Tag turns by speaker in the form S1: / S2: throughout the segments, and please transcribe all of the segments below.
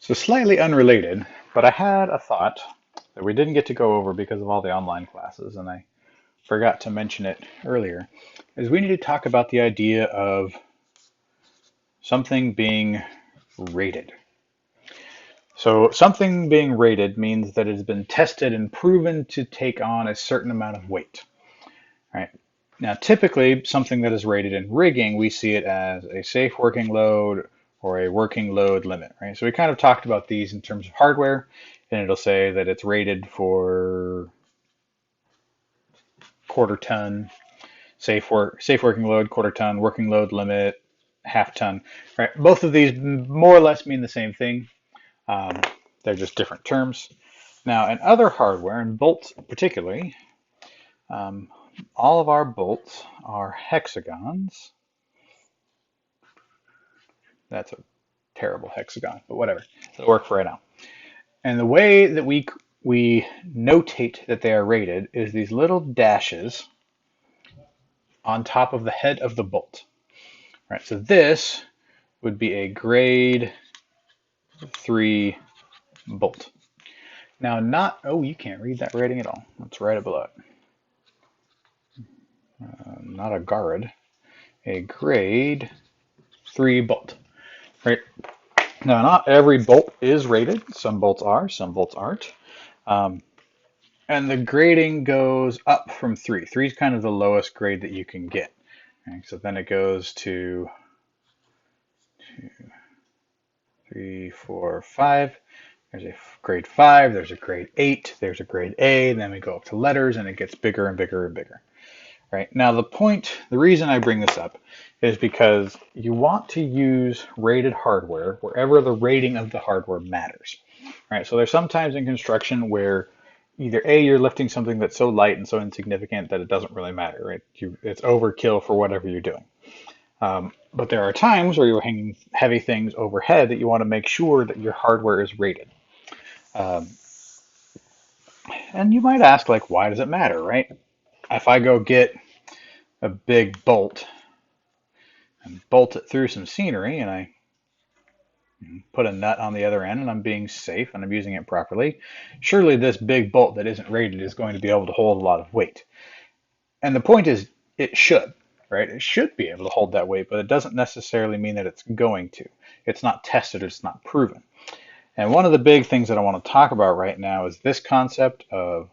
S1: So slightly unrelated, but I had a thought that we didn't get to go over because of all the online classes, and I forgot to mention it earlier, is we need to talk about the idea of something being rated. So something being rated means that it has been tested and proven to take on a certain amount of weight. Right? Now, typically, something that is rated in rigging, we see it as a safe working load or a working load limit, right? So we kind of talked about these in terms of hardware, and it'll say that it's rated for quarter ton, safe working load, quarter ton, working load limit, half ton, right? Both of these more or less mean the same thing. Um, they're just different terms. Now, in other hardware, and bolts particularly, um, all of our bolts are hexagons. That's a terrible hexagon, but whatever. It'll work for right now. And the way that we notate that they are rated is these little dashes on top of the head of the bolt. All right, so this would be a grade 3 bolt. Now, you can't read that rating at all. Let's write it below it. Not a guard, a grade 3 bolt. Right? Now, not every bolt is rated. Some bolts are, some bolts aren't. Um, and the grading goes up from 3. 3 is kind of the lowest grade that you can get. Okay, so then it goes to 2, 3, 4, 5. There's a grade 5, there's a grade 8, there's a grade A, and then we go up to letters and it gets bigger and bigger and bigger. Right? Now the reason I bring this up is because you want to use rated hardware wherever the rating of the hardware matters. Right? So there's sometimes in construction where either A, you're lifting something that's so light and so insignificant that it doesn't really matter, right? It's overkill for whatever you're doing. But there are times where you're hanging heavy things overhead that you want to make sure that your hardware is rated. Um, and you might ask, like, why does it matter, right? If I go get a big bolt and bolt it through some scenery and I put a nut on the other end and I'm being safe and I'm using it properly, surely this big bolt that isn't rated is going to be able to hold a lot of weight. And the point is, it should, right? It should be able to hold that weight, but it doesn't necessarily mean that it's going to. It's not tested, it's not proven. And one of the big things that I want to talk about right now is this concept of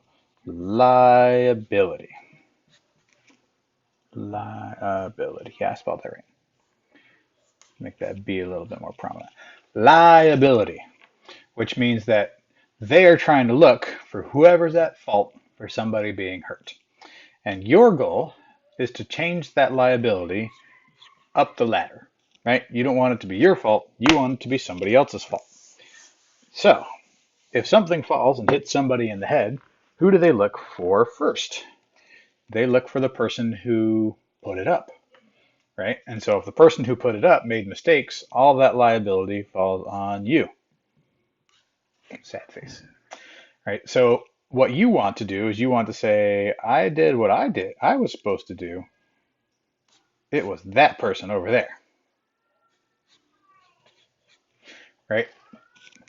S1: liability. Liability. Yeah, I spelled that right. Make that B a little bit more prominent. Liability, which means that they are trying to look for whoever's at fault for somebody being hurt. And your goal is to change that liability up the ladder, right? You don't want it to be your fault. You want it to be somebody else's fault. So if something falls and hits somebody in the head, who do they look for first? They look for the person who put it up, right? And so if the person who put it up made mistakes, all that liability falls on you. Sad face, right? So what you want to do is you want to say, I did what I was supposed to do. It was that person over there, right?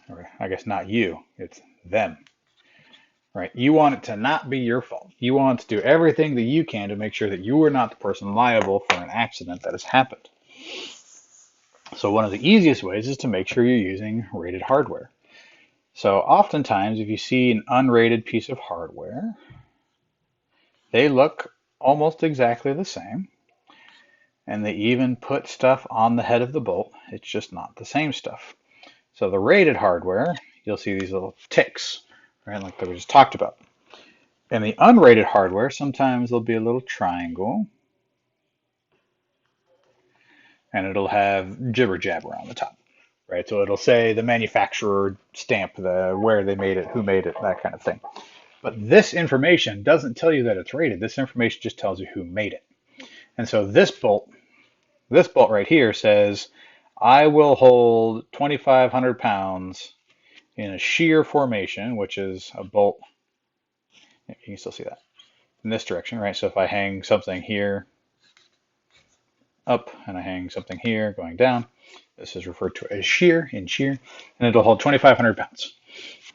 S1: Or I guess not you, it's them, right? You want it to not be your fault. You want to do everything that you can to make sure that you are not the person liable for an accident that has happened. So one of the easiest ways is to make sure you're using rated hardware. So oftentimes, if you see an unrated piece of hardware, they look almost exactly the same. And they even put stuff on the head of the bolt. It's just not the same stuff. So the rated hardware, you'll see these little ticks, right, like that we just talked about. And the unrated hardware, sometimes there'll be a little triangle, and it'll have jibber jabber on the top, right? So it'll say the manufacturer stamp, where they made it, who made it, that kind of thing. But this information doesn't tell you that it's rated. This information just tells you who made it. And so this bolt right here says, I will hold 2,500 pounds in a shear formation, which is a bolt. You can still see that in this direction, right? So if I hang something here up and I hang something here going down, This is referred to as shear in shear, and it'll hold 2,500 pounds.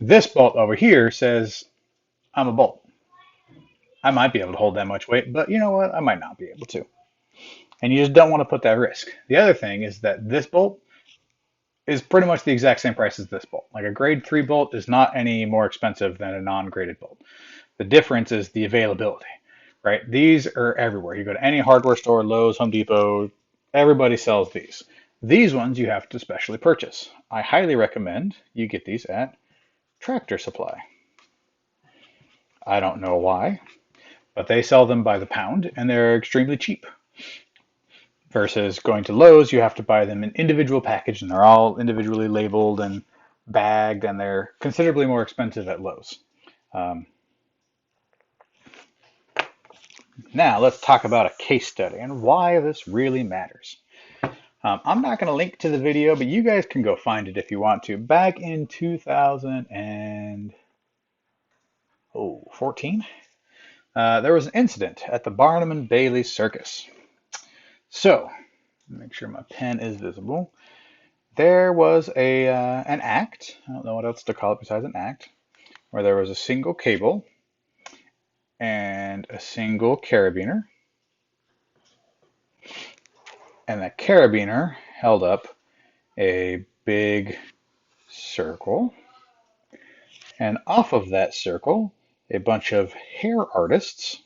S1: This bolt over here says, I'm a bolt. I might be able to hold that much weight, but you know what? I might not be able to. And you just don't want to put that risk. The other thing is that this bolt is pretty much the exact same price as this bolt. Like a grade 3 bolt is not any more expensive than a non-graded bolt. The difference is the availability, right? These are everywhere. You go to any hardware store, Lowe's, Home Depot, everybody sells these. These ones you have to specially purchase. I highly recommend you get these at Tractor Supply. I don't know why, but they sell them by the pound and they're extremely cheap. Versus going to Lowe's, you have to buy them in individual package and they're all individually labeled and bagged and they're considerably more expensive at Lowe's. Now let's talk about a case study and why this really matters. I'm not going to link to the video, but you guys can go find it if you want to. Back in 2014, there was an incident at the Barnum and Bailey Circus. So, make sure my pen is visible. There was an act, I don't know what else to call it besides an act, where there was a single cable and a single carabiner. And the carabiner held up a big circle. And off of that circle, a bunch of hair artists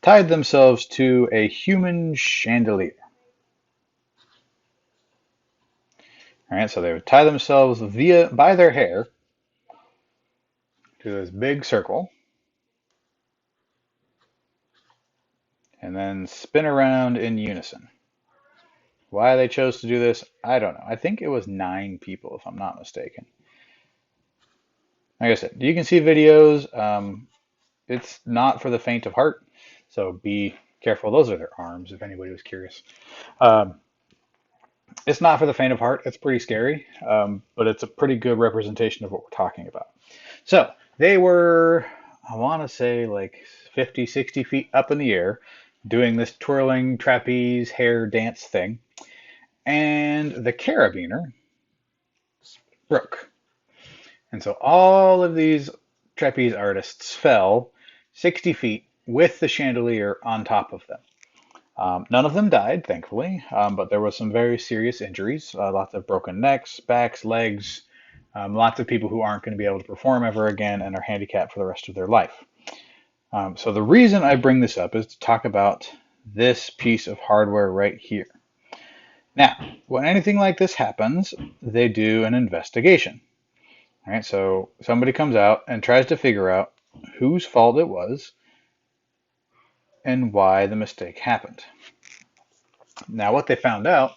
S1: tied themselves to a human chandelier. All right, so they would tie themselves by their hair to this big circle and then spin around in unison. Why they chose to do this, I don't know. I think it was 9 people, if I'm not mistaken. Like I said, you can see videos. It's not for the faint of heart, so be careful. Those are their arms, if anybody was curious. It's not for the faint of heart. It's pretty scary, but it's a pretty good representation of what we're talking about. So they were, I want to say, like 50, 60 feet up in the air doing this twirling trapeze hair dance thing. And the carabiner broke. And so all of these trapeze artists fell 60 feet with the chandelier on top of them. None of them died, thankfully, but there was some very serious injuries, lots of broken necks, backs, legs, lots of people who aren't going to be able to perform ever again and are handicapped for the rest of their life. So the reason I bring this up is to talk about this piece of hardware right here. Now, when anything like this happens, they do an investigation. All right, so somebody comes out and tries to figure out whose fault it was and why the mistake happened. Now, what they found out,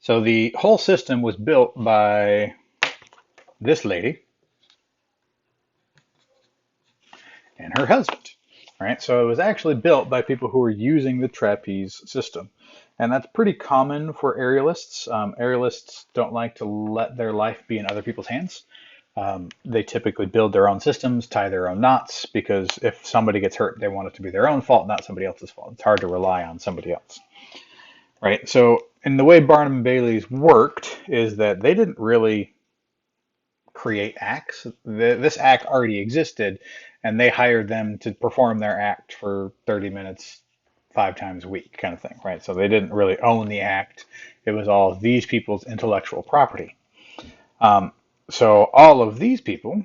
S1: so the whole system was built by this lady and her husband. All right, so it was actually built by people who were using the trapeze system. And that's pretty common for aerialists. Aerialists don't like to let their life be in other people's hands. They typically build their own systems, tie their own knots, because if somebody gets hurt, they want it to be their own fault, not somebody else's fault. It's hard to rely on somebody else. Right? So, in the way Barnum and Bailey's worked is that they didn't really create acts. This act already existed, and they hired them to perform their act for 30 minutes, 5 times a week, kind of thing, right? So they didn't really own the act. It was all these people's intellectual property. So all of these people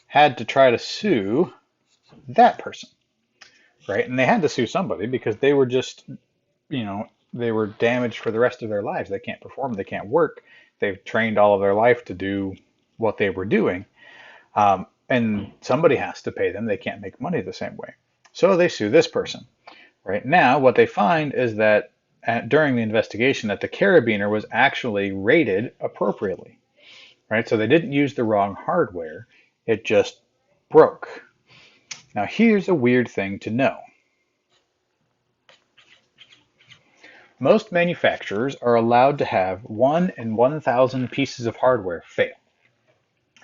S1: had to try to sue that person, right? And they had to sue somebody because they were just, they were damaged for the rest of their lives. They can't perform, they can't work. They've trained all of their life to do what they were doing. And somebody has to pay them. They can't make money the same way. So they sue this person. Right now, what they find is that during the investigation that the carabiner was actually rated appropriately. Right? So they didn't use the wrong hardware. It just broke. Now here's a weird thing to know. Most manufacturers are allowed to have 1 in 1,000 pieces of hardware fail.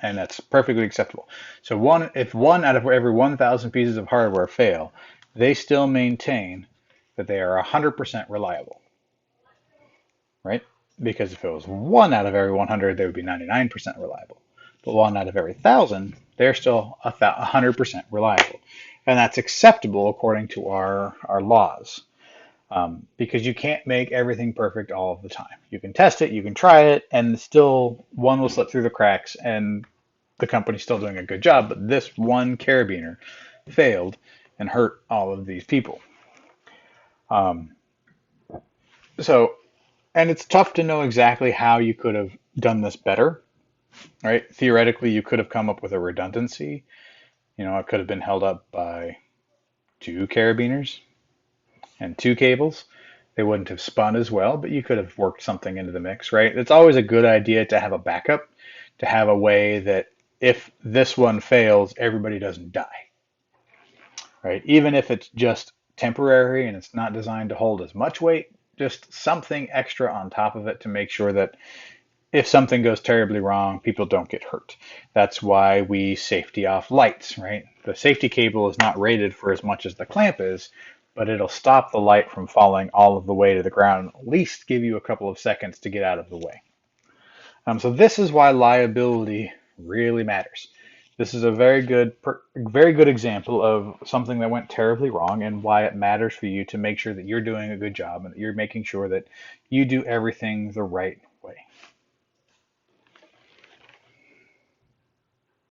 S1: And that's perfectly acceptable. So if one out of every 1,000 pieces of hardware fail, they still maintain that they are 100% reliable, right? Because if it was 1 out of every 100, they would be 99% reliable. But 1 out of every 1,000, they're still 100% reliable. And that's acceptable according to our laws. Because you can't make everything perfect all of the time. You can test it, you can try it, and still one will slip through the cracks, and the company's still doing a good job. But this one carabiner failed and hurt all of these people. Um, so, and it's tough to know exactly how you could have done this better, right? Theoretically, you could have come up with a redundancy. It could have been held up by 2 carabiners and 2 cables. They wouldn't have spun as well, but you could have worked something into the mix, right? It's always a good idea to have a backup, to have a way that if this one fails, everybody doesn't die, right? Even if it's just temporary and it's not designed to hold as much weight, just something extra on top of it to make sure that if something goes terribly wrong, people don't get hurt. That's why we safety off lights, right? The safety cable is not rated for as much as the clamp is, but it'll stop the light from falling all of the way to the ground, at least give you a couple of seconds to get out of the way. So this is why liability really matters. This is a very good example of something that went terribly wrong and why it matters for you to make sure that you're doing a good job and that you're making sure that you do everything the right